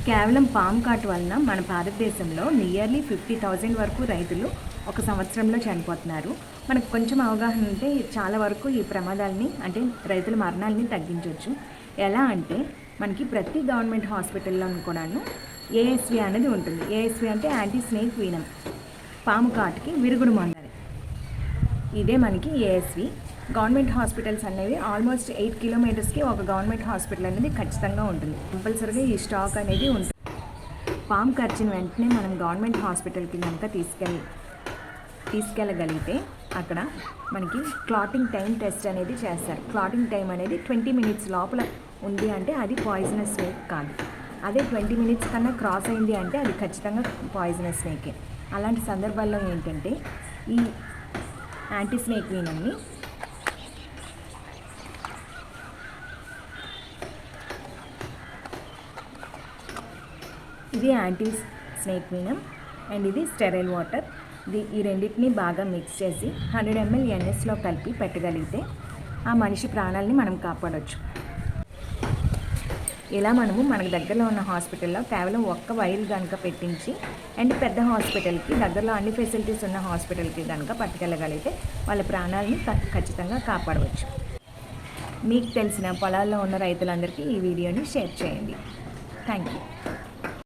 కేవలం పాము కాటు వలన మన భారతదేశంలో నియర్లీ 50,000 వరకు రైతులు ఒక సంవత్సరంలో చనిపోతున్నారు. మనకు కొంచెం అవగాహన ఉంటే చాలా వరకు ఈ ప్రమాదాలని అంటే రైతుల మరణాలని తగ్గించవచ్చు. ఎలా అంటే మనకి ప్రతి గవర్నమెంట్ హాస్పిటల్లో కూడాను ఏఎస్వి అనేది ఉంటుంది. ఏఎస్వి అంటే యాంటీ స్నేక్ వీనం, పాము కాటుకి విరుగుడు మందు. ఇదే మనకి ఏఎస్వి. గవర్నమెంట్ హాస్పిటల్స్ అనేవి ఆల్మోస్ట్ 8 కిలోమీటర్స్కి ఒక గవర్నమెంట్ హాస్పిటల్ అనేది ఖచ్చితంగా ఉంటుంది. కంపల్సరీగా ఈ స్టాక్ అనేది ఉంటుంది. పాము కరిచిన వెంటనే మనం గవర్నమెంట్ హాస్పిటల్కి కనుక తీసుకెళ్ళగలిగితే అక్కడ మనకి క్లాటింగ్ టైం టెస్ట్ అనేది చేస్తారు. క్లాటింగ్ టైం అనేది 20 మినిట్స్ లోపల ఉంది అంటే అది పాయిజనస్ స్నేక్ కాదు. అదే 20 మినిట్స్ కన్నా క్రాస్ అయింది అంటే అది ఖచ్చితంగా పాయిజనస్ స్నేకే. అలాంటి సందర్భాల్లో ఏంటంటే ఈ యాంటీ స్నేక్ వీనమ్ని ఇది యాంటీ స్నేక్ వీనం అండ్ ఇది స్టెరైల్ వాటర్. ఈ రెండింటిని బాగా మిక్స్ చేసి 100 ml NSలో కలిపి పెట్టగలిగితే ఆ మనిషి ప్రాణాలని మనం కాపాడవచ్చు. ఇలా మనము మనకు దగ్గరలో ఉన్న హాస్పిటల్లో కేవలం ఒక్క వైల్ కనుక పెట్టించి అండ్ పెద్ద హాస్పిటల్కి దగ్గరలో అన్ని ఫెసిలిటీస్ ఉన్న హాస్పిటల్కి కనుక పట్టుకెళ్ళగలిగితే వాళ్ళ ప్రాణాలని ఖచ్చితంగా కాపాడవచ్చు. మీకు తెలిసిన పొలాల్లో ఉన్న రైతులందరికీ ఈ వీడియోని షేర్ చేయండి. Thank you.